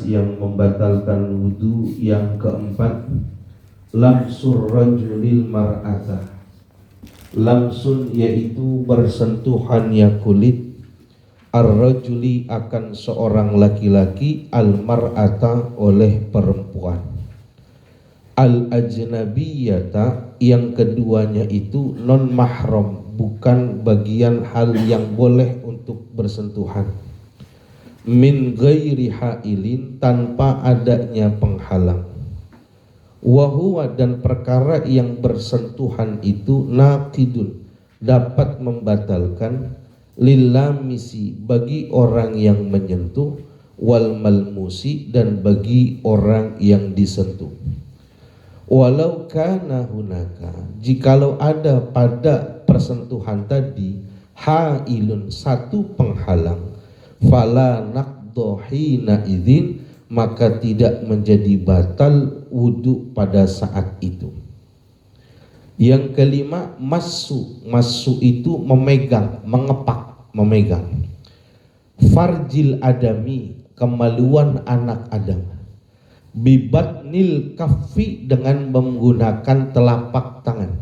yang membatalkan wudu yang keempat, lamsur rajulil mar'ata. Lamsun yaitu bersentuhannya kulit ar-rajuli akan seorang laki-laki, al-mar'ata oleh perempuan, al-ajnabiyata yang keduanya itu non mahram, bukan bagian hal yang boleh untuk bersentuhan, min ghairi hailin tanpa adanya penghalang, wahuwa dan perkara yang bersentuhan itu naqidun dapat membatalkan, lilamisi bagi orang yang menyentuh, wal malmusi dan bagi orang yang disentuh. Walau kana hunaka, jikalau ada pada persentuhan tadi hailun satu penghalang, fala naqdo hina idzin, maka tidak menjadi batal wudu pada saat itu. Yang kelima, masu itu memegang, mengepak, memegang. Farjil adami, kemaluan anak Adam. Bibatnil kaffi, dengan menggunakan telapak tangan.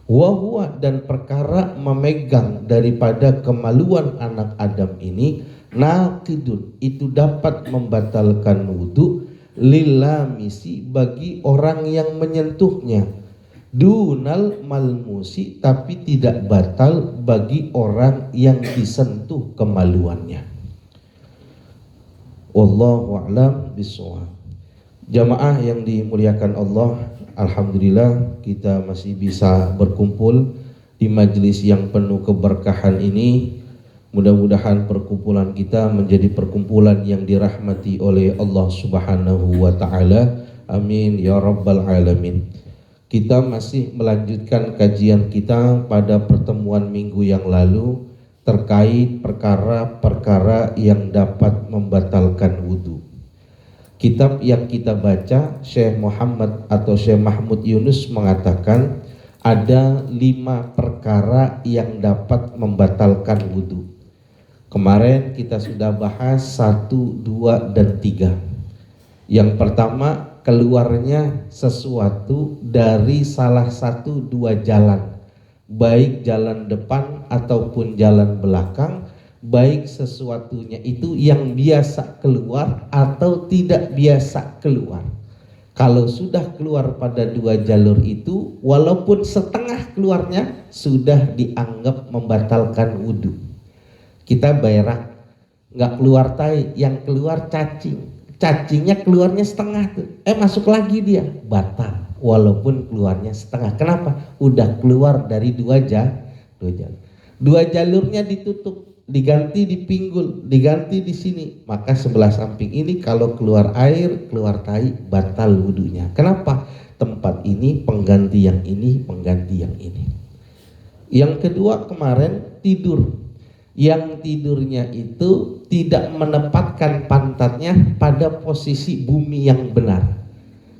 Wahuwa dan perkara memegang daripada kemaluan anak Adam ini naqidun, itu dapat membatalkan wudu, lilamisi bagi orang yang menyentuhnya, dunal malmusi tapi tidak batal bagi orang yang disentuh kemaluannya. Wallahu a'lam bishawab. Jamaah yang dimuliakan Allah, alhamdulillah kita masih bisa berkumpul di majelis yang penuh keberkahan ini. Mudah-mudahan perkumpulan kita menjadi perkumpulan yang dirahmati oleh Allah Subhanahu wa taala. Amin ya rabbal alamin. Kita masih melanjutkan kajian kita pada pertemuan minggu yang lalu terkait perkara-perkara yang dapat membatalkan wudu. Kitab yang kita baca, Syekh Muhammad atau Syekh Mahmud Yunus mengatakan ada 5 perkara yang dapat membatalkan wudu. Kemarin kita sudah bahas 1, 2, dan 3. Yang pertama, keluarnya sesuatu dari salah satu 2 jalan, baik jalan depan ataupun jalan belakang, baik sesuatunya itu yang biasa keluar atau tidak biasa keluar. Kalau sudah keluar pada 2 jalur itu, walaupun setengah keluarnya sudah dianggap membatalkan wudu. Kita berak, nggak keluar tai, yang keluar cacing. Cacingnya keluarnya setengah tuh, masuk lagi dia, batal walaupun keluarnya setengah. Kenapa? Udah keluar dari 2 jalur. 2 jalurnya ditutup, diganti di pinggul, diganti di sini, maka sebelah samping ini kalau keluar air, keluar tai, batal wudunya. Kenapa? Tempat ini pengganti yang ini, pengganti yang ini. Yang kedua kemarin tidur, yang tidurnya itu tidak menempatkan pantatnya pada posisi bumi yang benar.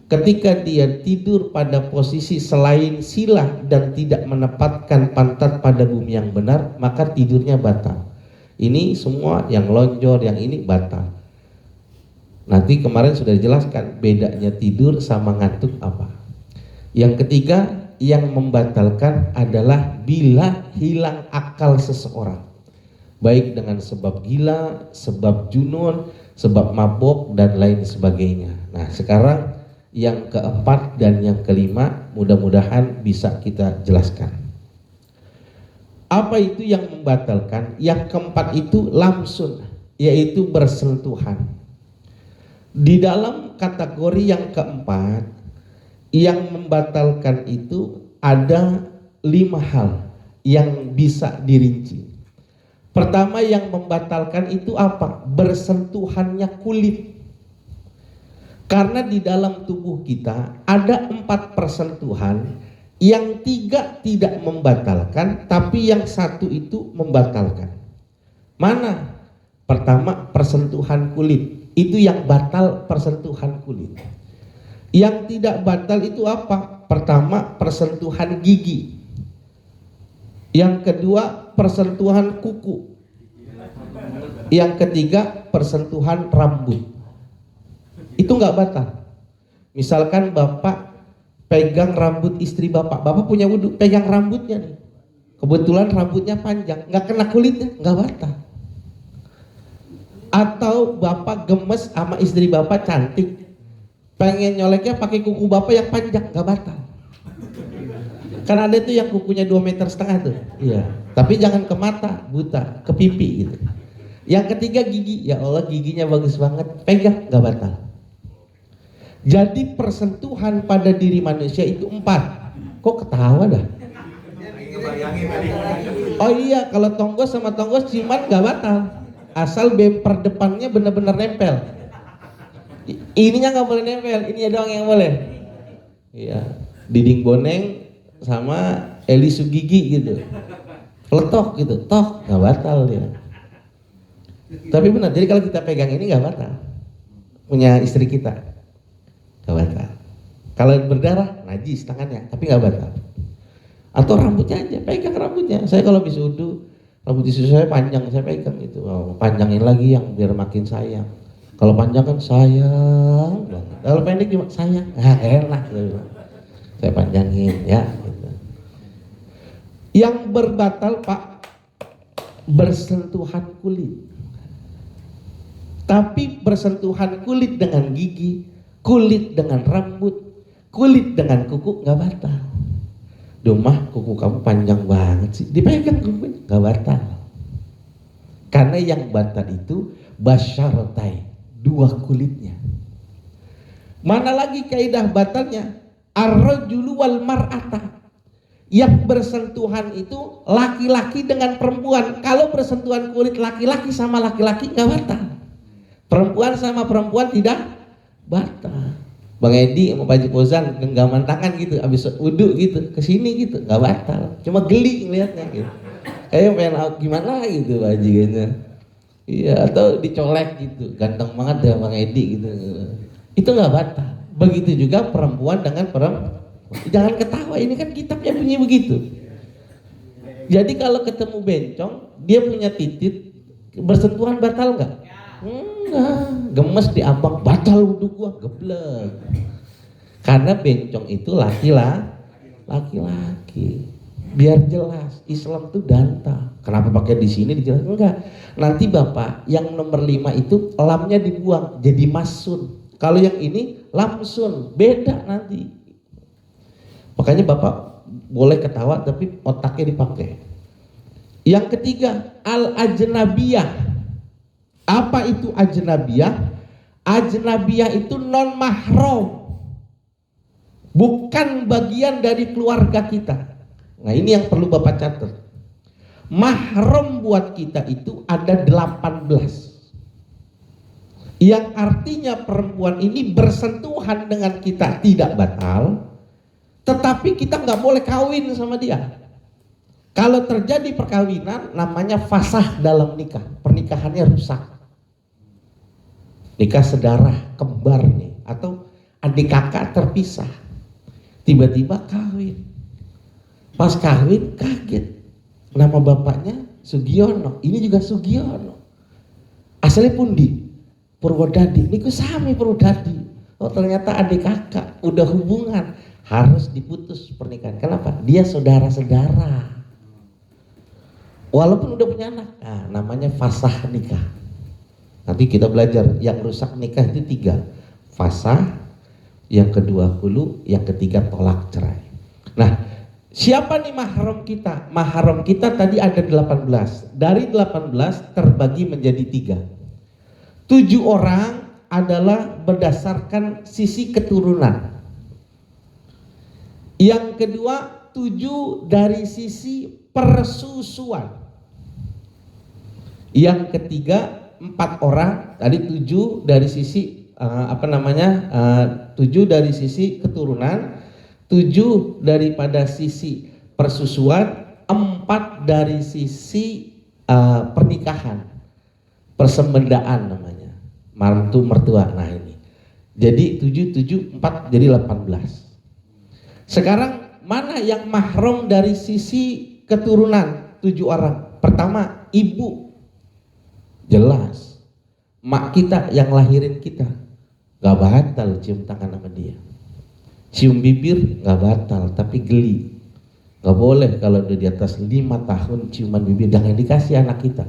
Ketika dia tidur pada posisi selain sila dan tidak menempatkan pantat pada bumi yang benar, maka tidurnya batal. Ini semua yang lonjor, yang ini batal. Nanti kemarin sudah dijelaskan bedanya tidur sama ngantuk apa. Yang ketiga yang membatalkan adalah bila hilang akal seseorang, baik dengan sebab gila, sebab junun, sebab mabok dan lain sebagainya. Nah sekarang yang keempat dan yang kelima mudah-mudahan bisa kita jelaskan. Apa itu yang membatalkan? Yang keempat itu lamsun, yaitu bersentuhan. Di dalam kategori yang keempat, yang membatalkan itu ada 5 hal yang bisa dirinci. Pertama yang membatalkan itu apa? Bersentuhannya kulit. Karena di dalam tubuh kita ada 4 persentuhan, yang 3 tidak membatalkan, tapi yang 1 itu membatalkan. Mana? Pertama persentuhan kulit, itu yang batal persentuhan kulit. Yang tidak batal itu apa? Pertama persentuhan gigi. Yang kedua persentuhan kuku. Yang ketiga persentuhan rambut. itu nggak batal. Misalkan bapak pegang rambut istri bapak punya wudhu, pegang rambutnya nih, kebetulan rambutnya panjang, nggak kena kulitnya, nggak batal. Atau bapak gemes sama istri bapak cantik, pengen nyoleknya pakai kuku bapak yang panjang, nggak batal. Kan ada tuh yang kukunya 2,5 meter tuh, iya. Tapi jangan ke mata, buta, ke pipi gitu. Yang ketiga gigi, ya Allah giginya bagus banget, pegang, nggak batal. Jadi persentuhan pada diri manusia itu 4. Kok ketawa dah? Oh iya, kalau tonggos sama tonggos ciuman nggak batal, asal bemper depannya benar-benar nempel. Ininya nggak boleh nempel, ini doang yang boleh. Iya, dinding boneng sama Eli Sugigi gitu, letok gitu, tok, nggak batal dia. Tapi benar, jadi kalau kita pegang ini nggak batal, punya istri kita nggak batal. Kalau berdarah najis tangannya, tapi nggak batal. Atau rambutnya aja, pegang rambutnya. Saya kalau bisa wudhu, rambut istri saya panjang, saya pegang gitu. Oh, panjangin lagi yang biar makin sayang. Kalau panjang kan sayang banget. Kalau pendek cuma sayang, enak gitu. Saya panjangin ya. Gitu. Yang berbatal Pak, bersentuhan kulit. Tapi bersentuhan kulit dengan gigi, kulit dengan rambut, kulit dengan kuku nggak batal. Dumah, kuku kamu panjang banget sih, dipegang kukunya nggak batal. Karena yang batal itu basyaratai, 2 kulitnya. Mana lagi kaidah batalnya? Ar-rajulu wal mar'ata. Yang bersentuhan itu laki-laki dengan perempuan. Kalau bersentuhan kulit laki-laki sama laki-laki nggak batal. Perempuan sama perempuan tidak batal. Bang Edi sama Pak Haji Fauzan genggaman tangan gitu, abis wudhu gitu, kesini gitu, nggak batal. Cuma geli ngeliatnya gitu. Kayak pengen gimana gitu Pak Haji gitu. Iya, atau dicolek gitu, ganteng banget ya Bang Edi gitu. Itu nggak batal. Begitu juga perempuan dengan perempuan. Jangan ketawa, ini kan kitabnya bunyi begitu. Jadi kalau ketemu bencong, dia punya titik, bersentuhan batal nggak? Enggak. Gemes diambak, batal wudhu gua, geblek. Karena bencong itu laki-laki. Biar jelas, Islam itu danta. Kenapa pakai di sini dijelaskan? Enggak. Nanti Bapak yang nomor 5 itu lamnya dibuang jadi masun. Kalau yang ini lamsun, beda nanti. Makanya Bapak boleh ketawa tapi otaknya dipakai. Yang ketiga, al-ajnabiyah. Apa itu ajnabiyah? Ajnabiyah itu non mahram, bukan bagian dari keluarga kita. Nah ini yang perlu Bapak catat. Mahram buat kita itu ada 18. Yang artinya perempuan ini bersentuhan dengan kita tidak batal, tetapi kita nggak boleh kawin sama dia. Kalau terjadi perkawinan namanya fasah dalam nikah, pernikahannya rusak. Nikah sedarah kembar nih, atau adik kakak terpisah, tiba-tiba kawin. Pas kawin kaget, nama bapaknya Sugiono, ini juga Sugiono. Asalnya pundi? Purwodadi, niku sami Purwodadi. Oh ternyata adik kakak, udah hubungan, harus diputus pernikahan. Kenapa? Dia saudara-saudara. Walaupun udah punya anak, nah, namanya fasah nikah. Nanti kita belajar yang rusak nikah itu 3, fasah, yang kedua hulu, yang ketiga tolak cerai. Nah, siapa nih mahram kita? Mahram kita tadi ada 18. Dari 18 terbagi menjadi 3. 7 orang adalah berdasarkan sisi keturunan. Yang kedua 7 dari sisi persusuan. Yang ketiga 4 orang, tadi 7 dari sisi 7 dari sisi keturunan, 7 daripada sisi persusuan, 4 dari sisi pernikahan, persembendaan namanya, mantu mertua. Nah ini, jadi 7, 4 jadi 18. Sekarang mana yang mahram dari sisi keturunan? 7 orang. Pertama ibu, jelas mak kita yang lahirin kita, Gak batal cium tangan sama dia. Cium bibir gak batal, tapi geli. Gak boleh kalau udah di atas 5 tahun ciuman bibir, jangan dikasih anak kita.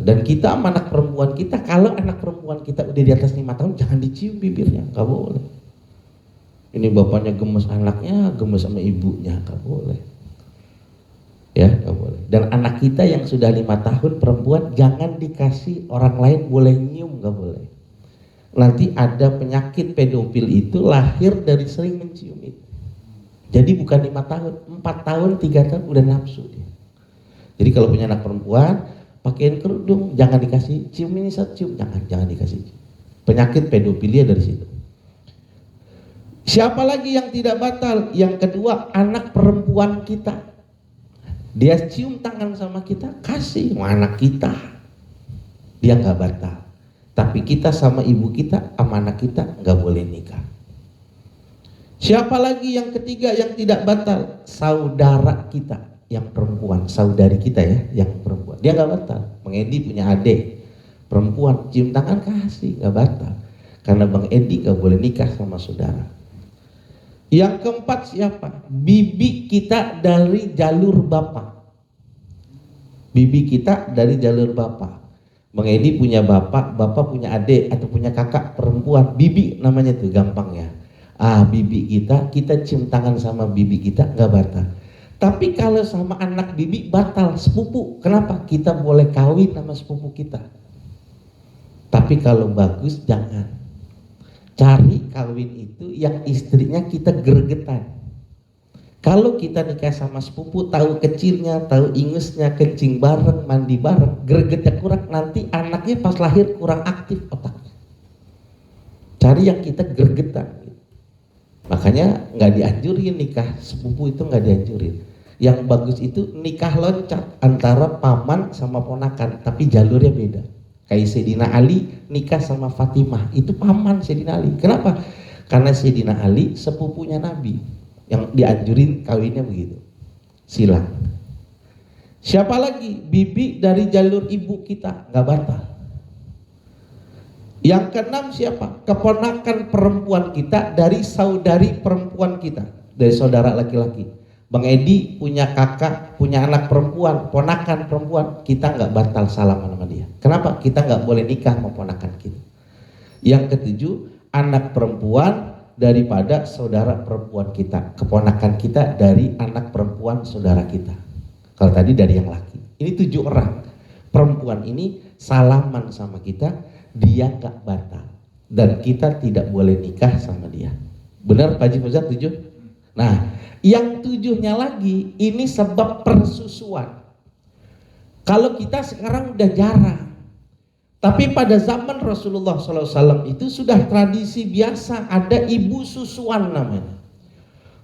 Dan kita sama anak perempuan kita, kalau anak perempuan kita udah di atas 5 tahun, jangan dicium bibirnya, gak boleh. Ini bapaknya gemes anaknya, gemes sama ibunya, gak boleh. Ya, gak boleh. Dan anak kita yang sudah 5 tahun perempuan, jangan dikasih orang lain boleh nyium, gak boleh. Nanti ada penyakit pedofil itu lahir dari sering mencium itu. Jadi bukan 5 tahun, 4 tahun, 3 tahun udah nafsu dia. Jadi kalau punya anak perempuan, pakaiin kerudung, jangan dikasih cium, ini satu cium, jangan dikasih cium. Penyakit pedofilia dari situ. Siapa lagi yang tidak batal? Yang kedua, anak perempuan kita. Dia cium tangan sama kita, kasih sama anak kita. Dia nggak batal. Tapi kita sama ibu kita, sama anak kita nggak boleh nikah. Siapa lagi yang ketiga yang tidak batal? Saudara kita yang perempuan, saudari kita ya, yang perempuan. Dia nggak batal. Bang Edi punya adik perempuan, cium tangan kasih, nggak batal. Karena Bang Edi nggak boleh nikah sama saudara. Yang keempat siapa? Bibi kita dari jalur bapak. Bibi kita dari jalur bapak. Bang Edi punya bapak, bapak punya adik atau punya kakak perempuan, bibi namanya tuh gampang ya. Bibi kita cium tangan sama bibi kita nggak batal. Tapi kalau sama anak bibi batal, sepupu. Kenapa? Kita boleh kawin sama sepupu kita. Tapi kalau bagus jangan. Cari kawin itu yang istrinya kita gregetan. Kalau kita nikah sama sepupu, tahu kecilnya, tahu ingusnya, kencing bareng, mandi bareng, gregetnya kurang, nanti anaknya pas lahir kurang aktif otaknya. Cari yang kita gregetan. Makanya nggak dianjurin nikah sepupu, itu nggak dianjurin. Yang bagus itu nikah loncat antara paman sama ponakan, tapi jalurnya beda. Kayak Sayyidina Ali nikah sama Fatimah, itu paman Sayyidina Ali. Kenapa? Karena Sayyidina Ali sepupunya Nabi. Yang dianjurin kawinnya begitu. Silang. Siapa lagi? Bibi dari jalur ibu kita, nggak batal. Yang keenam siapa? Keponakan perempuan kita dari saudari perempuan kita, dari saudara laki-laki. Bang Edi punya kakak, punya anak perempuan, ponakan perempuan, kita nggak batal salaman sama dia. Kenapa? Kita nggak boleh nikah sama ponakan kita. Yang ketujuh, anak perempuan daripada saudara perempuan kita, keponakan kita dari anak perempuan saudara kita. Kalau tadi dari yang laki. Ini 7 orang. Perempuan ini salaman sama kita, dia nggak batal. Dan kita tidak boleh nikah sama dia. Benar Pak Haji Fauzan 7? Nah, yang 7-nya lagi, ini sebab persusuan. Kalau kita sekarang udah jarang. Tapi pada zaman Rasulullah SAW itu sudah tradisi biasa, ada ibu susuan namanya.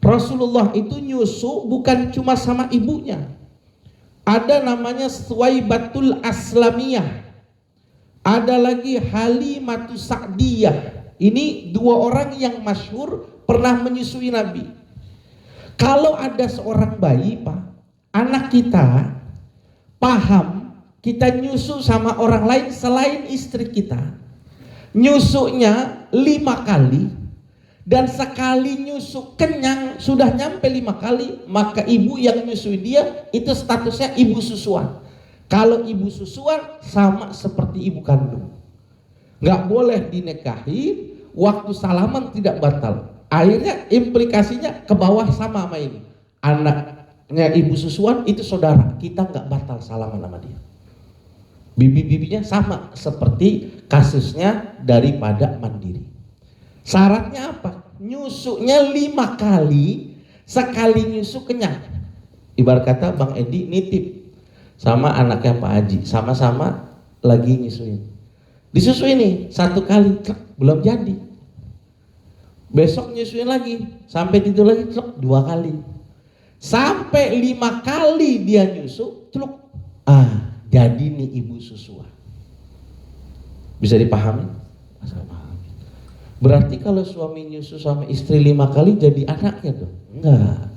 Rasulullah itu nyusu bukan cuma sama ibunya. Ada namanya Suwaibatul Aslamiyah. Ada lagi Halimatus Sa'diyah. Ini 2 orang yang masyhur pernah menyusui Nabi. Kalau ada seorang bayi, Pak, anak kita paham kita nyusu sama orang lain selain istri kita, nyusunya 5 kali, dan sekali nyusu kenyang sudah nyampe 5 kali, maka ibu yang nyusui dia itu statusnya ibu susuan. Kalau ibu susuan sama seperti ibu kandung, nggak boleh dinikahi, waktu salaman tidak batal. Akhirnya implikasinya ke bawah sama ini. Anaknya ibu susuan itu saudara, kita nggak batal salaman sama dia. Bibi-bibinya sama seperti kasusnya daripada mandiri. Syaratnya apa? Nyusunya 5 kali, sekali nyusu kenyang. Ibarat kata Bang Edi nitip sama anaknya Pak Haji, sama-sama lagi nyusuin. Disusui nih 1 kali, belum jadi. Besok nyusuin lagi, sampai tidur lagi, 2 kali. Sampai 5 kali dia nyusu, jadi nih ibu susuan. Bisa dipahami? Berarti kalau suami nyusu sama istri 5 kali jadi anaknya tuh? Enggak.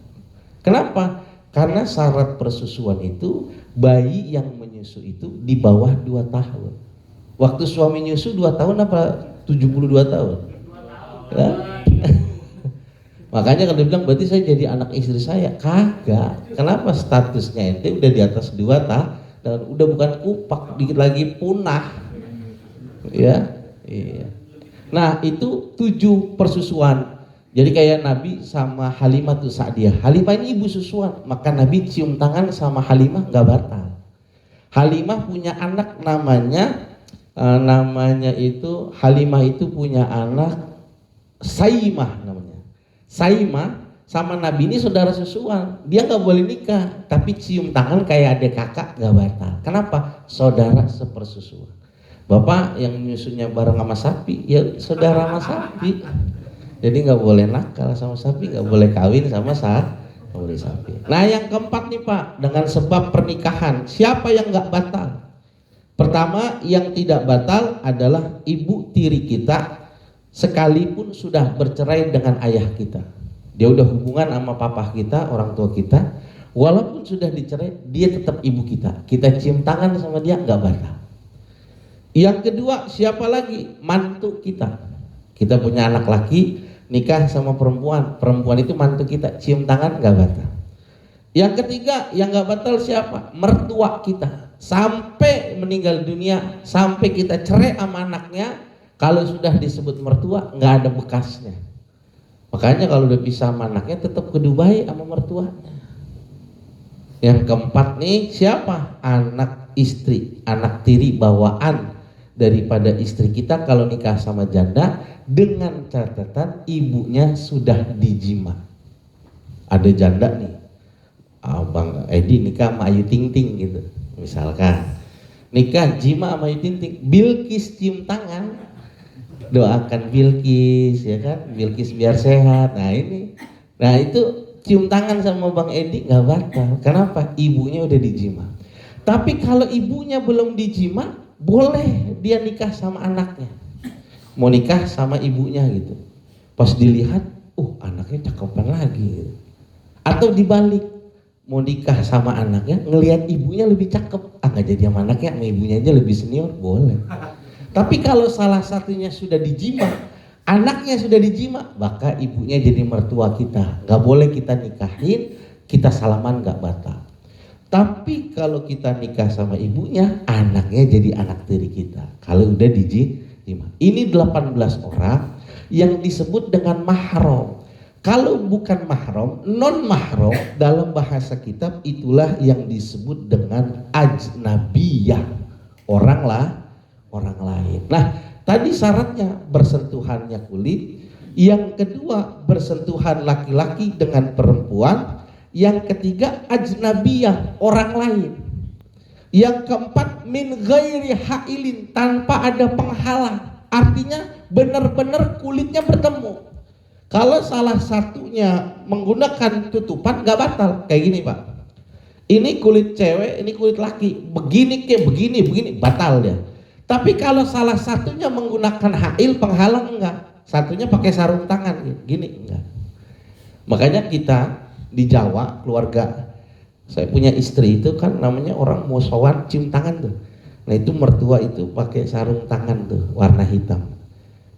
Kenapa? Karena syarat persusuan itu bayi yang menyusu itu di bawah 2 tahun. Waktu suami nyusu 2 tahun apa 72 tahun. Ya. Makanya kalau dibilang berarti saya jadi anak istri saya, kagak. Kenapa? Statusnya ente udah di atas 2 tahun dan udah bukan kupak, dikit lagi punah. Ya, iya. Nah itu 7 persusuan. Jadi kayak Nabi sama Halimah tuh Sa'diyah. Halimah ini ibu susuan, maka Nabi cium tangan sama Halimah nggak batal. Halimah punya anak namanya itu Halimah itu punya anak Saimah namanya. Saimah sama Nabi ini saudara susuan. Dia nggak boleh nikah, tapi cium tangan kayak adik kakak nggak batal. Kenapa? Saudara sepersusuan. Bapak yang nyusunya bareng sama sapi, ya saudara sama sapi. Jadi nggak boleh nakal sama sapi, nggak boleh kawin sama sapi. Nah yang keempat nih Pak, dengan sebab pernikahan, siapa yang nggak batal? Pertama yang tidak batal adalah ibu tiri kita, sekalipun sudah bercerai dengan ayah kita. Dia udah hubungan sama papa kita, orang tua kita, walaupun sudah dicerai, dia tetap ibu kita. Kita cium tangan sama dia nggak batal. Yang kedua, siapa lagi? Mantu kita. Kita punya anak laki, nikah sama perempuan. Perempuan itu mantu kita, cium tangan nggak batal. Yang ketiga, yang nggak batal siapa? Mertua kita. Sampai meninggal dunia, sampai kita cerai sama anaknya, kalau sudah disebut mertua, nggak ada bekasnya. Makanya kalau udah pisah sama anaknya, tetap kudu baik sama mertuanya. Yang keempat nih, siapa? Anak istri, anak tiri bawaan daripada istri kita kalau nikah sama janda, dengan catatan ibunya sudah dijima. Ada janda nih, Abang Edi nikah sama Ayu Ting Ting gitu, misalkan nikah jima sama Ayu Ting Ting, Bilqis cium tangan, doakan Bilqis ya kan, Bilqis biar sehat. Nah ini, nah itu cium tangan sama Bang Edi nggak batal. Kenapa? Ibunya udah dijima. Tapi kalau ibunya belum dijima, boleh dia nikah sama anaknya, mau nikah sama ibunya gitu. Pas dilihat, anaknya cakepan lagi gitu. Atau dibalik, mau nikah sama anaknya, ngelihat ibunya lebih cakep, nggak jadi sama anaknya, sama ibunya aja lebih senior, boleh. Tapi kalau salah satunya sudah dijima, anaknya sudah dijima, maka ibunya jadi mertua kita, nggak boleh kita nikahin, kita salaman nggak batal. Tapi kalau kita nikah sama ibunya, anaknya jadi anak tiri kita. Kalau udah dijima. Ini 18 orang yang disebut dengan mahram. Kalau bukan mahram, non mahram dalam bahasa kitab itulah yang disebut dengan ajnabiyah. Orang lain. Nah, tadi syaratnya bersentuhannya kulit. Yang kedua, bersentuhan laki-laki dengan perempuan. Yang ketiga, ajnabiyah, orang lain. Yang keempat, min ghairi hailin, tanpa ada penghalang. Artinya benar-benar kulitnya bertemu. Kalau salah satunya menggunakan tutupan nggak batal. Kayak gini Pak, ini kulit cewek, ini kulit laki, begini kayak begini batal dia. Tapi kalau salah satunya menggunakan hail, penghalang enggak. Satunya pakai sarung tangan gini enggak. Makanya kita di Jawa, keluarga saya punya istri itu kan namanya orang musowan cium tangan tuh. Nah itu mertua itu pakai sarung tangan tuh warna hitam.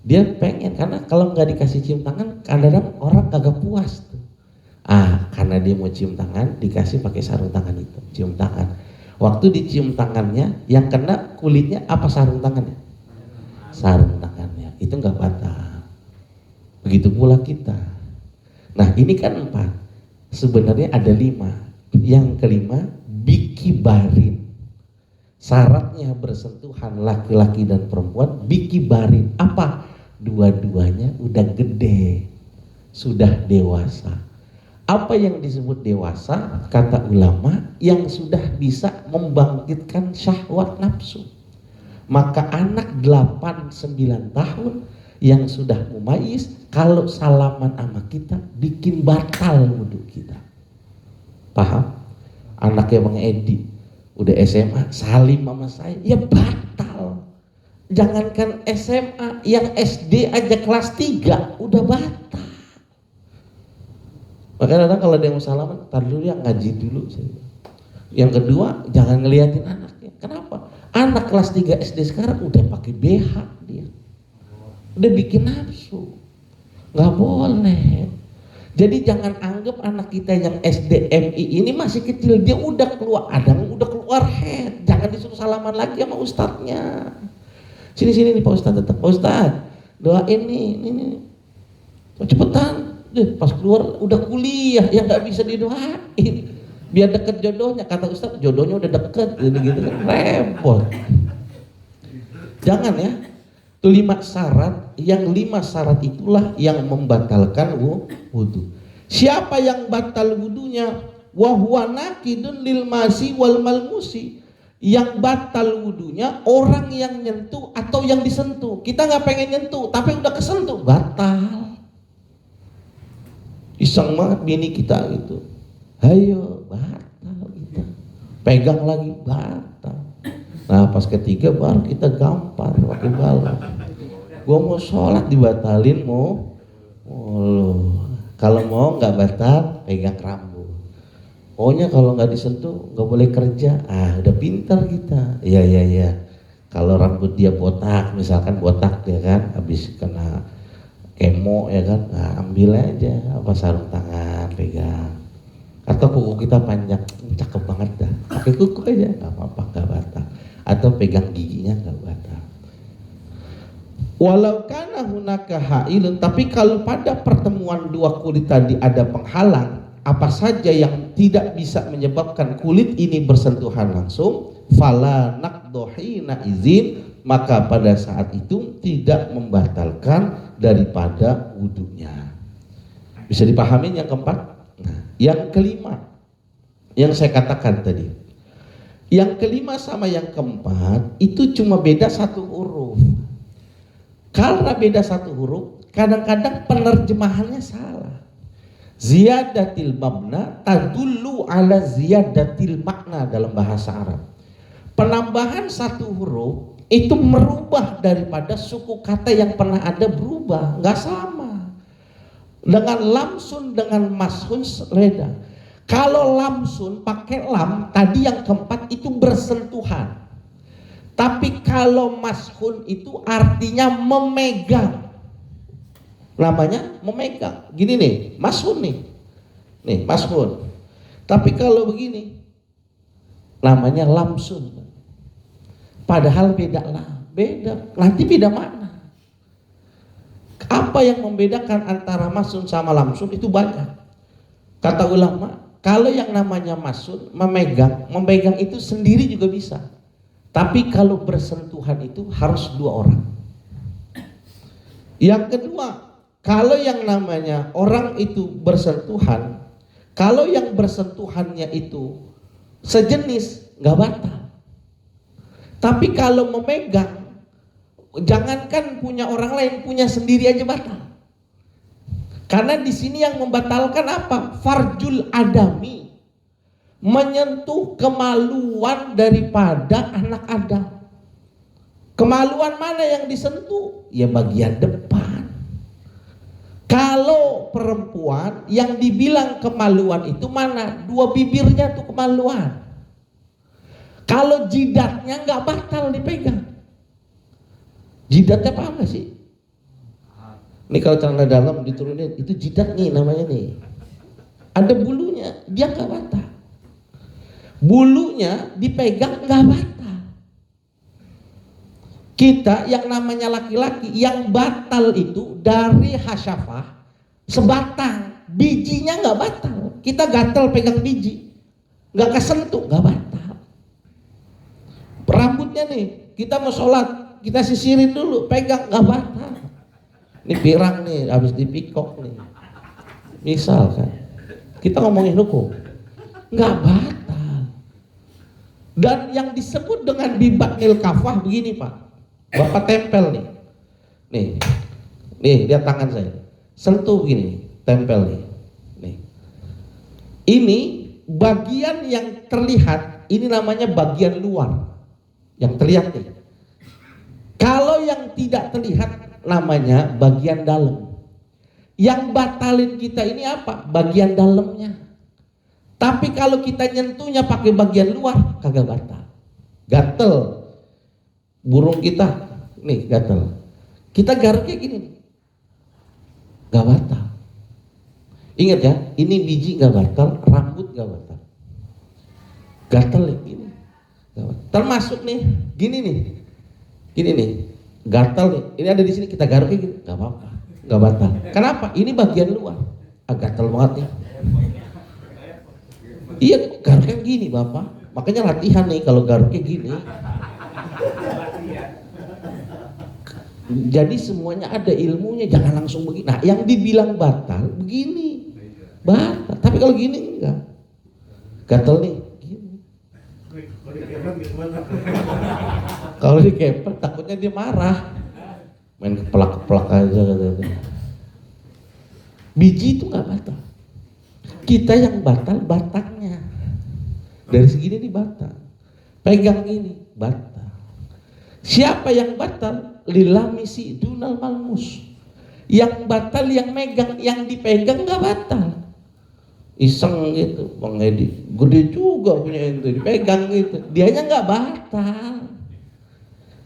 Dia pengen, karena kalau nggak dikasih cium tangan kadang-kadang orang kagak puas tuh. Karena dia mau cium tangan, dikasih pakai sarung tangan itu, cium tangan. Waktu dicium tangannya, yang kena kulitnya apa sarung tangannya? Sarung tangannya, itu nggak batal. Begitu pula kita. Nah ini kan 4. Sebenarnya ada 5. Yang kelima, bikibarin. Syaratnya bersentuhan laki-laki dan perempuan, bikibarin. Apa? Dua-duanya udah gede, sudah dewasa. Apa yang disebut dewasa? Kata ulama, yang sudah bisa membangkitkan syahwat nafsu. Maka anak 8-9 tahun yang sudah mumayyiz, kalau salaman sama kita bikin batal wudhu kita. Paham? Anaknya Bang Edi udah SMA salim sama saya, ya batal. Jangankan SMA, yang SD aja kelas 3 udah batal. Makanya kadang kalau ada yang mau salaman, tar dulu ya, ngaji dulu saya. Yang kedua, jangan ngeliatin anaknya. Kenapa? Anak kelas 3 SD sekarang udah pakai BH dia. udah bikin nafsu. Nggak boleh. Jadi jangan anggap anak kita yang SDMI ini masih kecil, dia udah keluar adang, udah keluar head. Jangan disuruh salaman lagi sama ustadznya. Sini nih Pak Ustadz, tetap Pak Ustadz, doain nih. Cepetan, deh pas keluar udah kuliah, ya nggak bisa didoain. Biar deket jodohnya, kata Ustadz, jodohnya udah deket, gitu kan repot. Jangan ya. Itu 5 syarat, yang 5 syarat itulah yang membatalkan wudu. Siapa yang batal wudunya? Wa huwa naqidun lil masi wal malmusi. Yang batal wudunya orang yang nyentuh atau yang disentuh. Kita nggak pengen nyentuh, tapi udah kesentuh, batal. Iseng banget bini kita gitu. Ayo, batal kita. Pegang lagi, batal. Nah pas ketiga baru kita gampar pakai balok. Gua mau sholat dibatalin mau kalau mau nggak batal pegang rambut. Pokoknya kalau nggak disentuh nggak boleh kerja. Udah pintar kita. Iya. Kalau rambut dia botak, misalkan botak dia kan, habis kena kemo ya kan, ambil aja apa sarung tangan pegang. Atau kuku kita panjang, cakep banget dah, pakai kuku aja nggak apa-apa, nggak batal. Atau pegang giginya nggak batal. Walau kana hunaka hailun, tapi kalau pada pertemuan dua kulit tadi ada penghalang, apa saja yang tidak bisa menyebabkan kulit ini bersentuhan langsung, fala naqdohina izin, maka pada saat itu tidak membatalkan daripada wudunya. Bisa dipahami yang keempat? Nah, yang kelima, yang saya katakan tadi, yang kelima sama yang keempat itu cuma beda 1 huruf. Karena beda 1 huruf, kadang-kadang penerjemahannya salah. Ziyadatil mabna tadullu ala ziyadatil makna dalam bahasa Arab. Penambahan 1 huruf itu merubah daripada suku kata yang pernah ada berubah, nggak sama. Dengan lamsun dengan mashun seleda. Kalau lamsun pakai lam, tadi yang keempat itu bersentuhan. Tapi kalau mashun itu artinya memegang. Namanya memegang. Gini nih, mashun nih. Nih, mashun. Tapi kalau begini namanya lamsun. Padahal beda lah, beda. Nanti beda makna. Apa yang membedakan antara mashun sama lamsun itu banyak. Kata ulama, kalau yang namanya mashun memegang itu sendiri juga bisa. Tapi kalau bersentuhan itu harus 2 orang. Yang kedua, kalau yang namanya orang itu bersentuhan, kalau yang bersentuhannya itu sejenis, nggak batal. Tapi kalau memegang, jangankan punya orang lain, punya sendiri aja batal. Karena di sini yang membatalkan apa? Farjul adami, menyentuh kemaluan daripada anak Adam. Kemaluan mana yang disentuh? Ya bagian depan. Kalau perempuan yang dibilang kemaluan itu mana? 2 bibirnya tuh kemaluan. Kalau jidatnya nggak batal dipegang. Jidatnya apa sih? Ini kalau celana dalam diturunin, itu jidat nih namanya nih. Ada bulunya, dia nggak batal. Bulunya dipegang nggak batal. Kita yang namanya laki-laki yang batal itu dari hasyafah sebatang, bijinya nggak batal. Kita gatel pegang biji, nggak kesentuh, nggak batal. Rambutnya nih, kita mau sholat, kita sisirin dulu, pegang nggak batal. Ini pirang nih, habis dipikok nih. Misal kan, kita ngomongin hukum, nggak batal. Dan yang disebut dengan bibatnil kafah begini Pak, Bapak tempel nih, nih lihat tangan saya, sentuh begini, tempel nih. Ini bagian yang terlihat, ini namanya bagian luar, yang terlihat nih. Kalau yang tidak terlihat namanya bagian dalam. Yang batalin kita ini apa? Bagian dalamnya. Tapi kalau kita nyentuhnya pakai bagian luar, kagak batal. Gatel. Burung kita nih gatel. Kita garuk kayak gini, nggak batal. Ingat ya, ini biji nggak batal, rambut nggak batal. Gatal ya gini, termasuk nih, gini nih, gatal nih. Ini ada di sini, kita garuk kayak gini, nggak apa-apa, nggak batal. Kenapa? Ini bagian luar, gatal banget nih. Iya, garuknya gini bapak. Makanya latihan nih kalau garuknya gini. Jadi semuanya ada ilmunya, jangan langsung begini. Nah, yang dibilang batal begini, batal. Tapi kalau gini enggak, gatal nih. Gini. Kalau dikepet takutnya dia marah, main keplak-keplak aja. Biji itu nggak batal. Kita yang batal batangnya. Dari segini nih batal. Pegang ini batal. Siapa yang batal? Lilamisi dunal malmus. Yang batal yang megang, yang dipegang nggak batal. Iseng gitu, Bang Edi. Gede juga punya itu, dipegang gitu. Dianya nggak batal.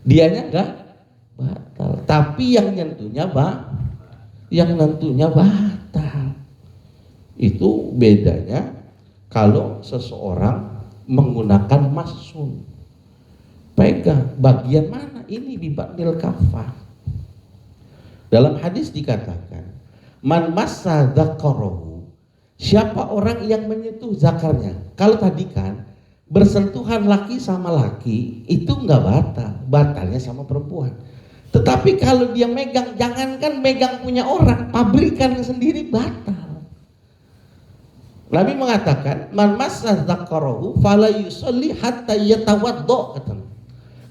Dianya nggak batal. Tapi yang nentunya batal. Itu bedanya kalau seseorang menggunakan masun. Pegang bagian mana? Ini bibatnil kafah. Dalam hadis dikatakan, man massa dzakarahu, siapa orang yang menyentuh zakarnya. Kalau tadi kan bersentuhan laki sama laki itu nggak batal, batalnya sama perempuan. Tetapi kalau dia megang, jangankan megang punya orang, pabrikan sendiri batal. Nabi mengatakan, man massa dzakarahu fala yusalli hatta yatawaddo, katanya.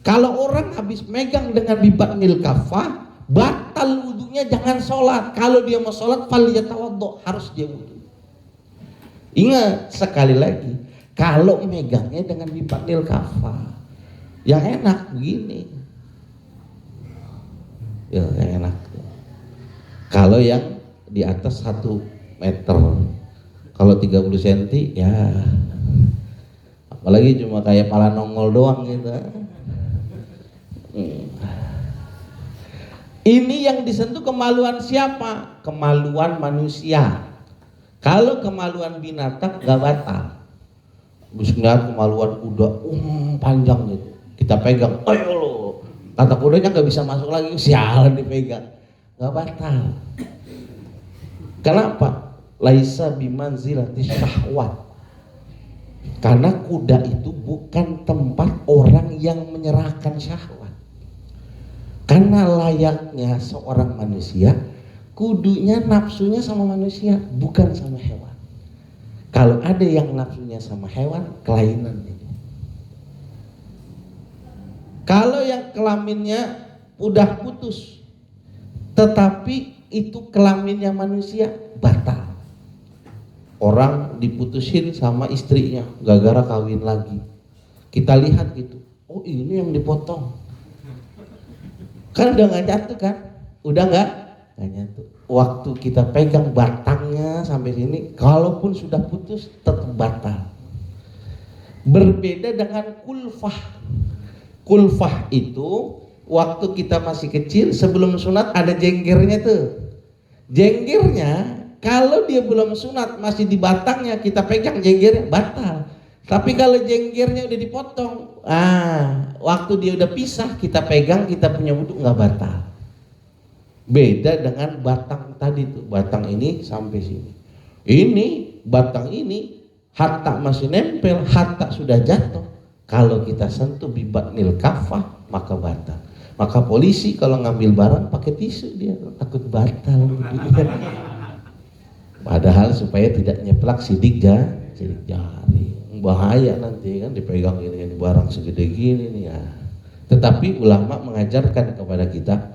Kalau orang habis megang dengan bibatnil kafah, batal wudunya, jangan sholat. Kalau dia mau sholat, falyatawaddo, harus dia wudu. Ingat sekali lagi, kalau megangnya dengan bibatnil kafah, yang enak begini. Ya, yang enak. Kalau yang di atas 1 meter, kalau 30 cm, ya. Apalagi cuma kayak pala nongol doang gitu. Ini yang disentuh kemaluan siapa? Kemaluan manusia. Kalau kemaluan binatang gak batal. Bismillah, kemaluan kuda panjang gitu, kita pegang, ayo lo, kata kudanya gak bisa masuk lagi, sialan dipegang, gak batal. Kenapa? Laisa bimanzilati syahwat. Karena kuda itu bukan tempat orang yang menyerahkan syahwat. Karena layaknya seorang manusia, kudunya nafsunya sama manusia, bukan sama hewan. Kalau ada yang nafsunya sama hewan, kelainan ini. Kalau yang kelaminnya udah putus, tetapi itu kelaminnya manusia, batal. Orang diputusin sama istrinya gara-gara kawin lagi. Kita lihat gitu, oh ini yang dipotong. Kan udah nggak nyatu kan? Udah nggak nyatu. Waktu kita pegang batangnya sampai sini, kalaupun sudah putus tetap batal. Berbeda dengan kulfah. Kulfah itu waktu kita masih kecil sebelum sunat ada jenggernya tuh. Jenggernya kalau dia belum sunat masih di batangnya, kita pegang jenggernya batal. Tapi kalau jenggernya udah dipotong, waktu dia udah pisah kita pegang, kita punya wudu nggak batal. Beda dengan batang tadi tuh, batang ini sampai sini. Ini batang ini hatta masih nempel, hatta sudah jatuh. Kalau kita sentuh bibatnil kafah maka batal. Maka polisi kalau ngambil barang pakai tisu, dia takut batal. Padahal supaya tidak nyeplak sidik jari. Bahaya nanti kan dipegang ini barang segede gini nih ya. Tetapi ulama mengajarkan kepada kita,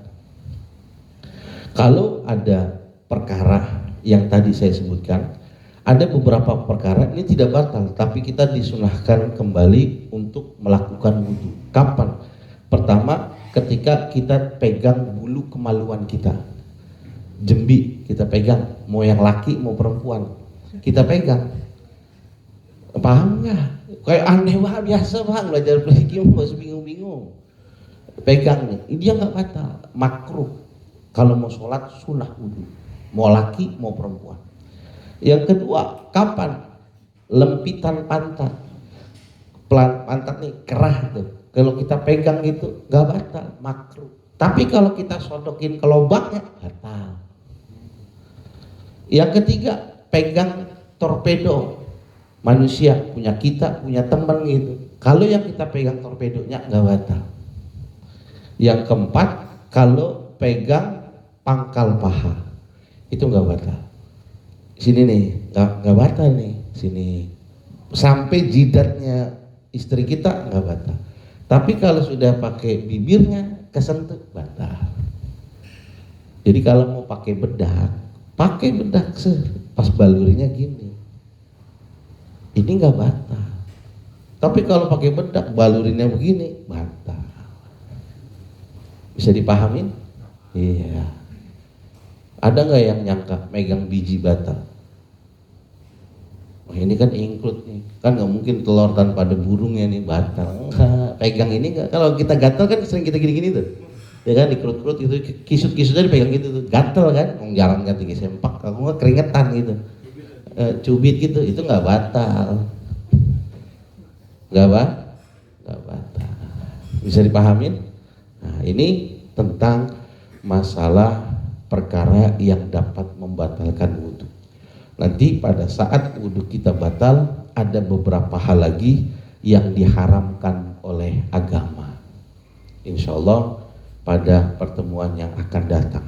kalau ada perkara yang tadi saya sebutkan, ada beberapa perkara ini tidak batal, tapi kita disunahkan kembali untuk melakukan wudu. Kapan? Pertama, ketika kita pegang bulu kemaluan kita, jembi kita pegang, mau yang laki mau perempuan, kita pegang. Paham nggak? Kayak aneh banget, biasa bang belajar fikih masih bingung-bingung. Pegang nih, dia nggak batal, makruh. Kalau mau sholat sunnah wudhu, mau laki mau perempuan. Yang kedua, kapan? Lempitan pantat. Pantat nih kerah tuh. Kalau kita pegang gitu nggak batal, makruh. Tapi kalau kita sodokin ke lubangnya batal. Yang ketiga, pegang torpedo. Manusia punya kita, punya teman gitu. Kalau yang kita pegang torpedonya nggak batal. Yang keempat, kalau pegang pangkal paha itu nggak batal. Sini nih, nggak batal nih. Sini sampai jidatnya istri kita nggak batal. Tapi kalau sudah pakai bibirnya kesentuh batal. Jadi kalau mau pakai bedak pas balurinya gini. Ini nggak batal. Tapi kalau pakai bedak balurinya begini batal. Bisa dipahamin? Iya. Ada nggak yang nyangka megang biji batal? Oh, ini kan include nih, kan nggak mungkin telur tanpa ada burungnya nih batal. Enggak, pegang ini nggak. Kalau kita gatal kan sering kita gini-gini tuh, ya kan dikerut-kerut gitu, kisut-kisutnya dipegang gitu tuh, gatal kan, jarang ganti sempak, aku nggak keringetan gitu, cubit gitu, itu nggak batal, nggak batal. Bisa dipahamin? Nah, ini tentang masalah perkara yang dapat membatalkan wudhu. Nanti pada saat wudhu kita batal, ada beberapa hal lagi yang diharamkan oleh agama. Insya Allah pada pertemuan yang akan datang,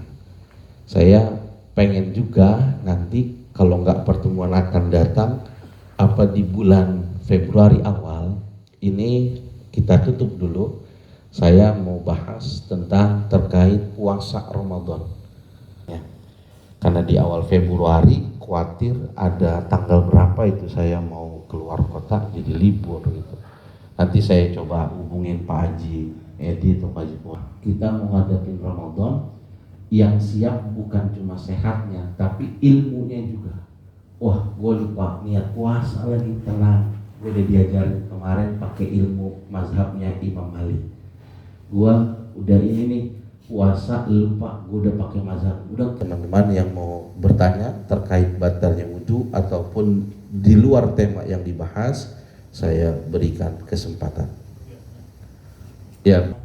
saya pengen juga nanti kalau nggak pertemuan akan datang, apa di bulan Februari awal ini kita tutup dulu. Saya mau bahas tentang terkait puasa Ramadan. Ya. Karena di awal Februari khawatir ada tanggal berapa itu saya mau keluar kota jadi libur gitu. Nanti saya coba hubungin Pak Haji Edi atau Pak Haji Puan. Kita menghadapi Ramadan yang siap bukan cuma sehatnya tapi ilmunya juga. Wah, gue lupa niat puasa lagi, tenang. Gue udah diajarin kemarin pakai ilmu mazhabnya Imam Malik. Gue udah ini nih puasa lupa, gue udah pakai mazhab. Udah teman-teman yang mau bertanya terkait batalnya wudhu ataupun di luar tema yang dibahas, saya berikan kesempatan. Ya.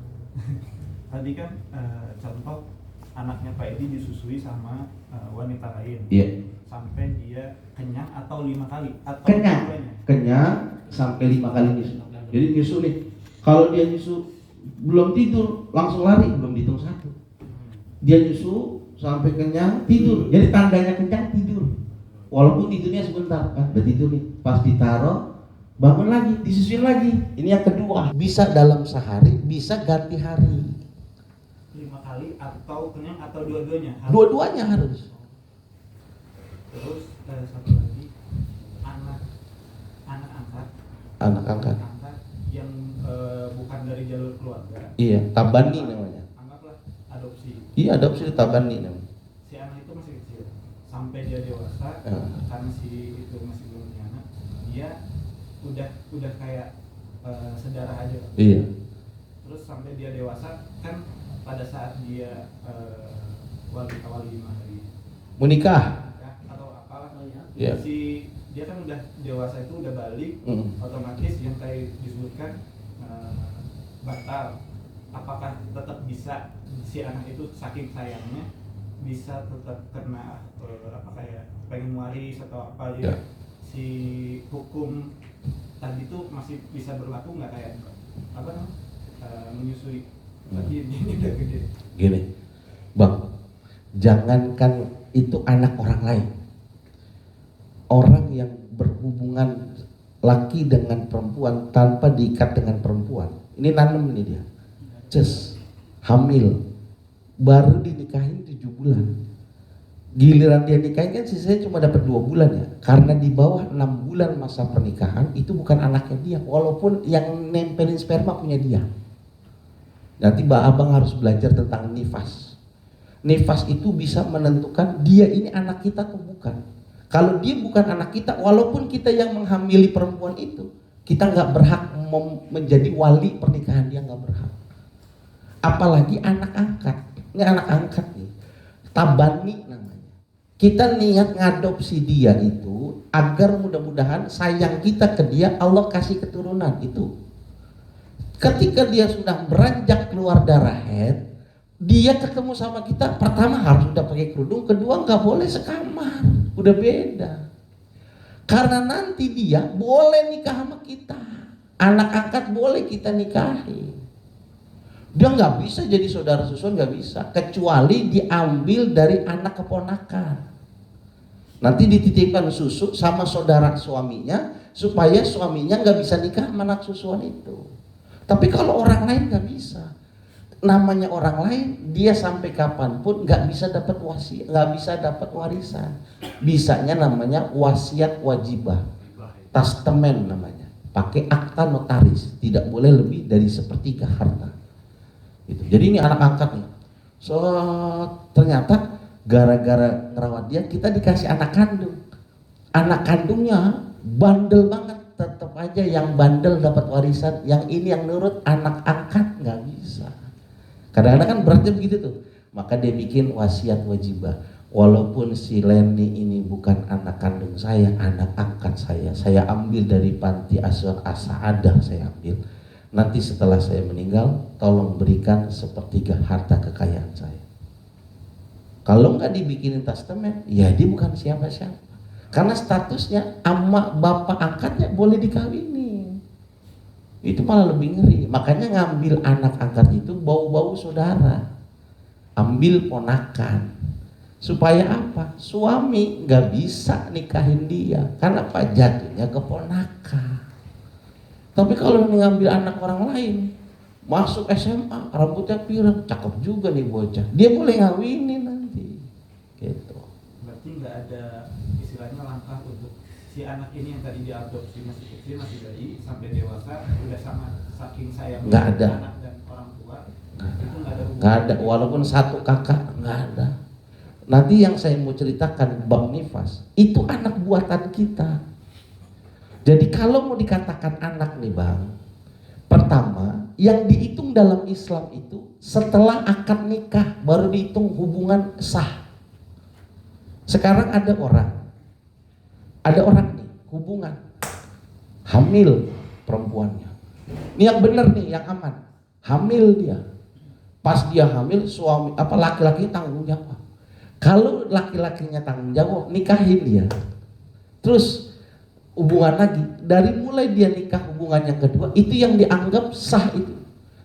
Tadi kan contoh anaknya Pak Edi disusui sama wanita lain. Iya. Sampai dia kenyang atau 5 kali atau kenyang sampai 5 kali nyusu. Jadi nyusu nih, kalau dia nyusu belum tidur langsung lari, belum dihitung 1. Dia nyusu sampai kenyang tidur, jadi tandanya kenyang tidur. Walaupun tidurnya sebentar, udah tidur nih, pas ditaruh bangun lagi, disusuin lagi. Ini yang kedua. Bisa dalam sehari, bisa ganti hari. 5 kali atau kenyang atau dua-duanya? Dua-duanya harus. Terus satu lagi, anak angkat yang bukan dari jalur keluarga. Iya, tabani namanya. Anggaplah adopsi. Iya, adopsi tabani namanya. Si anak itu masih kecil, sampai dia dewasa, karena si itu masih belum punya anak, dia udah kayak saudara aja. Iya. Terus sampai dia dewasa, kan pada saat dia wali mahari Menikah. atau apalah, Iya. si dia kan udah dewasa itu udah balik, otomatis yang kayak disebutkan batal. Apakah tetap bisa si anak itu saking sayangnya bisa tetap kena kayak pengen waris atau apa ya? Si hukum tadi itu masih bisa berlaku nggak, kayak apa namanya menyusui lagi ini udah gede. Gini, Bang, jangankan itu anak orang lain, orang yang berhubungan laki dengan perempuan tanpa diikat dengan perempuan, ini nanem nih dia, hamil, baru dinikahin 7 bulan, giliran dia nikahin kan sisanya cuma dapat 2 bulan ya, karena di bawah 6 bulan masa pernikahan itu bukan anaknya dia, walaupun yang nempelin sperma punya dia. Nanti abang harus belajar tentang nifas. Nifas itu bisa menentukan dia ini anak kita atau bukan. Kalau dia bukan anak kita, walaupun kita yang menghamili perempuan itu, kita nggak berhak menjadi wali pernikahan dia, nggak berhak. Apalagi anak angkat. Ini anak angkat nih. tabani namanya. Kita niat ngadopsi dia itu agar mudah-mudahan sayang kita ke dia, Allah kasih keturunan itu. Ketika dia sudah beranjak keluar darah head, dia ketemu sama kita, pertama harus udah pakai kerudung, kedua nggak boleh sekamar, udah beda. Karena nanti dia boleh nikah sama kita, anak angkat boleh kita nikahi. Dia nggak bisa jadi saudara susun, nggak bisa, kecuali diambil dari anak keponakan. Nanti dititipkan susu sama saudara suaminya, supaya suaminya nggak bisa nikah sama anak susuan itu. Tapi kalau orang lain nggak bisa. Namanya orang lain, dia sampai kapanpun nggak bisa dapat wasiat, nggak bisa dapat warisan. Bisanya namanya wasiat wajibah, testament namanya. Pakai akta notaris, tidak boleh lebih dari sepertiga harta. Gitu. Jadi ini anak angkat nih. So ternyata gara-gara ngerawat dia, kita dikasih anak kandung. Anak kandungnya bandel banget, tetap aja yang bandel dapat warisan, yang ini yang nurut anak angkat nggak bisa. Kadang-kadang kan beratnya begitu tuh. Maka dia bikin wasiat wajibah. Walaupun si Leni ini bukan anak kandung saya, anak angkat saya ambil dari panti asuhan As-Saadah, saya ambil. Nanti setelah saya meninggal, tolong berikan sepertiga harta kekayaan saya. Kalau nggak dibikinin testament, ya dia bukan siapa-siapa. Karena statusnya ama bapak angkatnya boleh dikawinin. Itu malah lebih ngeri. Makanya ngambil anak angkat itu bau-bau saudara, ambil ponakan. Supaya apa? Suami nggak bisa nikahin dia. Karena apa? Jatuhnya ke ponakan. Tapi kalau ngambil anak orang lain, masuk SMA, rambutnya pirang, cakep juga nih bocah, dia boleh ngawinin nanti. Gitu. Berarti nggak ada istilahnya langkah untuk si anak ini yang tadi diadopsi masih kecil, masih bayi sampai dewasa udah sama, saking sayang Nggak ada. anak dan orang tua, itu nggak ada hubungan. Nggak ada, walaupun satu kakak nggak ada. Nanti yang saya mau ceritakan Bang Nifas, itu anak buatan kita. Jadi kalau mau dikatakan anak nih Bang, pertama yang dihitung dalam Islam itu setelah akad nikah baru dihitung hubungan sah. Sekarang ada orang nih hubungan hamil perempuannya. Ini yang benar nih, yang aman. Hamil dia. Pas dia hamil, suami laki-laki tanggung jawab. Kalau laki-lakinya tanggung jawab, nikahin dia. Terus hubungan lagi. Dari mulai dia nikah hubungan yang kedua, itu yang dianggap sah itu.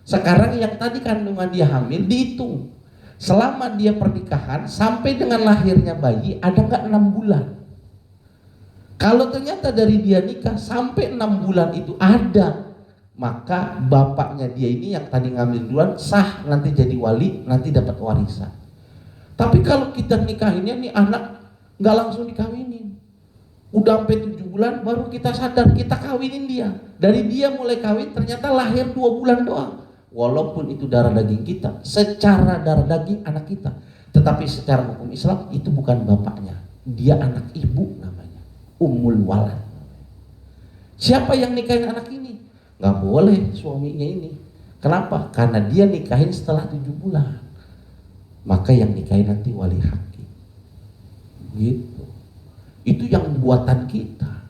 Sekarang yang tadi kandungan dia hamil dihitung. Selama dia pernikahan sampai dengan lahirnya bayi, ada nggak 6 bulan? Kalau ternyata dari dia nikah sampai 6 bulan itu ada, maka bapaknya dia ini yang tadi ngambil duluan sah, nanti jadi wali, nanti dapat warisan. Tapi kalau kita nikahinnya nih anak nggak langsung dikawinin, udah sampai 7 bulan baru kita sadar kita kawinin dia. Dari dia mulai kawin ternyata lahir 2 bulan doang. Walaupun itu darah daging kita, secara darah daging anak kita, tetapi secara hukum Islam itu bukan bapaknya, dia anak ibu namanya, ummul walad. Siapa yang nikahin anak ini? Nggak boleh suaminya ini. Kenapa? Karena dia nikahin setelah 7 bulan. Maka yang nikahin nanti wali hakim. Gitu. Itu yang buatan kita.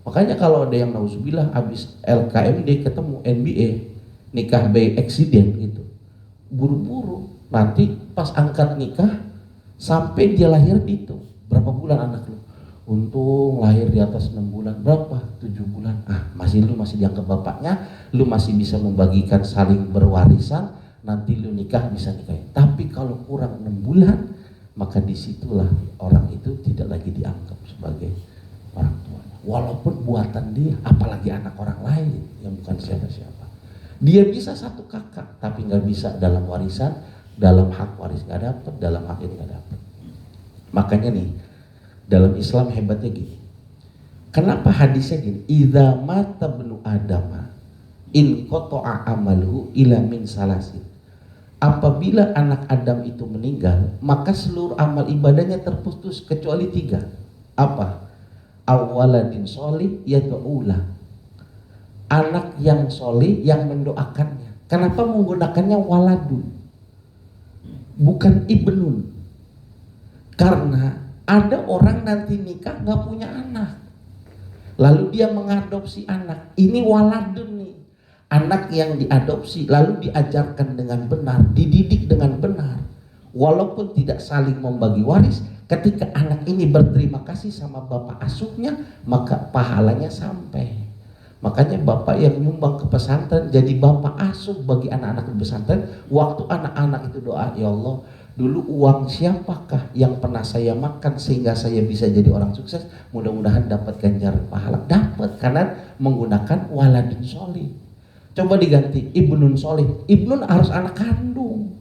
Makanya kalau ada yang nauzubillah habis LKMD ketemu NBA, nikah by accident gitu, buru-buru, nanti pas angkat nikah sampai dia lahir itu berapa bulan anak lu? Untung lahir di atas 6 bulan, berapa? 7 bulan. Lu masih dianggap bapaknya, lu masih bisa membagikan saling berwarisan, nanti lu nikah bisa nikahin. Tapi kalau kurang 6 bulan, maka disitulah orang itu tidak lagi dianggap sebagai orang tuanya. Walaupun buatan dia, apalagi anak orang lain yang bukan siapa-siapa. Dia bisa satu kakak, tapi nggak bisa dalam warisan, dalam hak waris nggak dapat, dalam hak ini nggak dapat. Makanya nih, dalam Islam hebatnya gini. Kenapa hadisnya gini? Idza mata ibnu Adama in qata'a amaluhu ila min salasin. Apabila anak Adam itu meninggal, maka seluruh amal ibadahnya terputus kecuali 3. Apa? Awaladin sholih yad'ulah. Anak yang solih yang mendoakannya. Kenapa menggunakannya waladun? Bukan ibnun. Karena ada orang nanti nikah nggak punya anak, lalu dia mengadopsi anak. Ini waladun nih, anak yang diadopsi lalu diajarkan dengan benar, dididik dengan benar, walaupun tidak saling membagi waris. Ketika anak ini berterima kasih sama bapak asuhnya, maka pahalanya sampai. Makanya bapak yang nyumbang ke pesantren jadi bapak asuh bagi anak-anak di pesantren. Waktu anak-anak itu doa, ya Allah, dulu uang siapakah yang pernah saya makan sehingga saya bisa jadi orang sukses? Mudah-mudahan dapat ganjaran pahala. Dapat karena menggunakan waladun solih. Coba diganti ibnun solih. Ibnun harus anak kandung.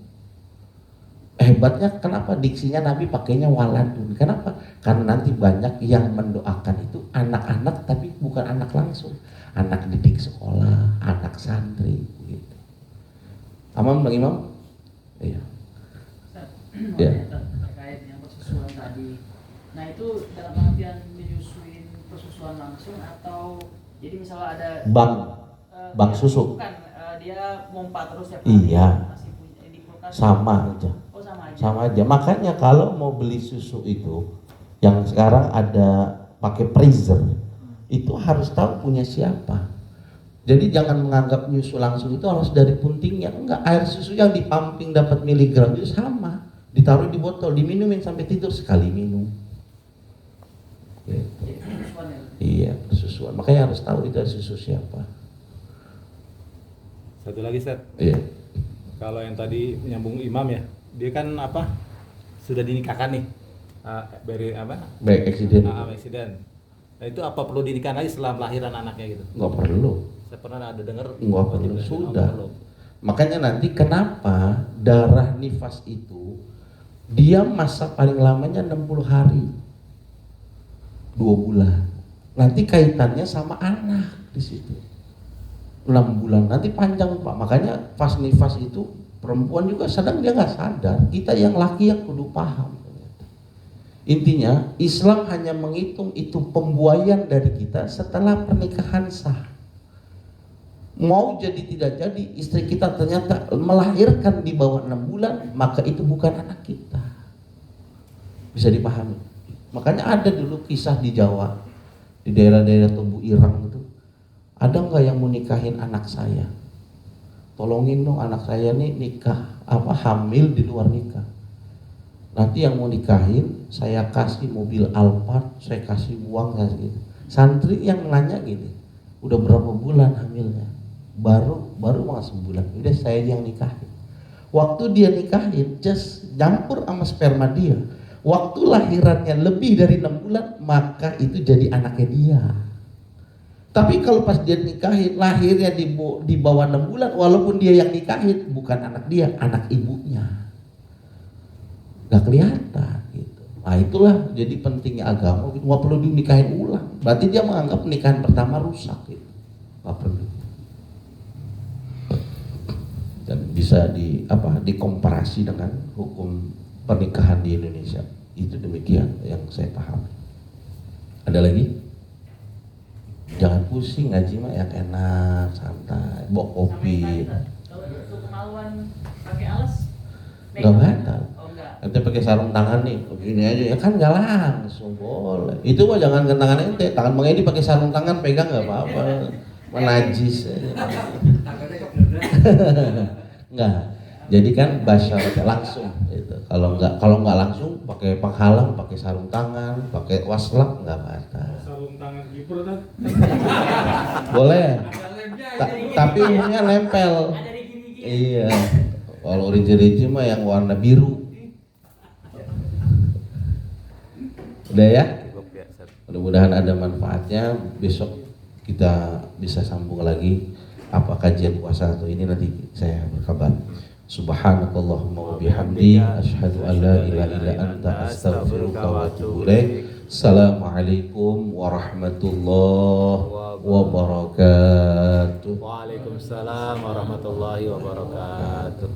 Hebatnya kenapa diksinya Nabi pakainya waladun? Kenapa? Karena nanti banyak yang mendoakan itu anak-anak tapi bukan anak langsung, anak didik sekolah, anak santri gitu. Aman Bang Imam? Iya. Ya. Terkait yang persusuan tadi. Nah itu dalam artian menyusuin persusuan langsung atau jadi misalnya ada Bang susu. Bukan, dia mompa terus ya. Iya. Masih punya di kulkas. Sama aja. Oh sama aja. Sama aja. Makanya kalau mau beli susu itu yang sekarang ada pakai freezer, itu harus tahu punya siapa. Jadi jangan menganggap nyusu langsung itu harus dari puntingnya. Enggak, air susu yang dipamping dapat miligram itu sama, ditaruh di botol, diminumin sampai tidur sekali minum. Gitu. Jadi persusuan ya. Iya, persusuan. Makanya harus tahu itu susu siapa. Satu lagi Ustaz, Iya. kalau yang tadi menyambung imam ya, dia kan apa sudah dinikahkan nih, dari apa? Baik eksiden. Eksiden. Nah itu apa perlu dinikah lagi setelah lahiran anaknya gitu? Nggak perlu. Saya pernah ada dengar. Nggak perlu, sudah. Makanya nanti kenapa darah nifas itu dia masa paling lamanya 60 hari, 2 bulan. Nanti kaitannya sama anak di situ. 6 bulan nanti panjang Pak. Makanya pas nifas itu perempuan juga sedang dia nggak sadar. Kita yang laki yang kudu paham. Intinya Islam hanya menghitung itu pembuaian dari kita setelah pernikahan sah. Mau jadi tidak jadi istri kita ternyata melahirkan di bawah 6 bulan, maka itu bukan anak kita. Bisa dipahami. Makanya ada dulu kisah di Jawa, di daerah-daerah Tubuh Irang itu, ada nggak yang mau nikahin anak saya? Tolongin dong anak saya nih nikah hamil di luar nikah. Nanti yang mau nikahin saya kasih mobil Alphard, saya kasih uang gitu. Santri yang nanya gini, udah berapa bulan hamilnya? Baru mas sebulan. Udah saya yang nikahin. Waktu dia nikahin, just nyampur sama sperma dia. Waktu lahirannya lebih dari 6 bulan, maka itu jadi anaknya dia. Tapi kalau pas dia nikahin, lahirnya di bawah 6 bulan, walaupun dia yang nikahin, bukan anak dia, anak ibunya. Gak kelihatan gitu. Nah itulah jadi pentingnya agama gitu. Gak perlu dinikahin ulang. Berarti dia menganggap nikahan pertama rusak gitu. Gak perlu. Dan bisa dikomparasi dengan hukum pernikahan di Indonesia. Itu demikian yang saya pahami. Ada lagi? Jangan pusing, ngaji mah yang enak, santai, bawa kopi. Kalau untuk kemaluan pakai alas Gak batal. Oh enggak. Ente pakai sarung tangan nih, begini aja ya kan nggak langsung boleh. Itu mah jangan ke tangan ente, tangan Bang Edi pakai sarung tangan pegang nggak apa-apa, menajis. Nggak. Jadi kan basyarat langsung gitu. Kalau nggak langsung pakai penghalang, pakai sarung tangan, pakai waslap nggak batal. Sarung tangan kiper kan? Boleh. Tapi umumnya nempel. Ada di gini-gini. Iya. Kalau rinci-rinci mah yang warna biru. Udah ya? Mudah-mudahan ada manfaatnya. Besok kita bisa sambung lagi apa kajian puasa atau ini nanti saya berkabar. Subhanakallahumma wa bihamdi asyhadu an la ilaha illa anta astaghfiruka wa atubu ilaik. Assalamualaikum warahmatullahi wabarakatuh. Waalaikumsalam warahmatullahi wabarakatuh.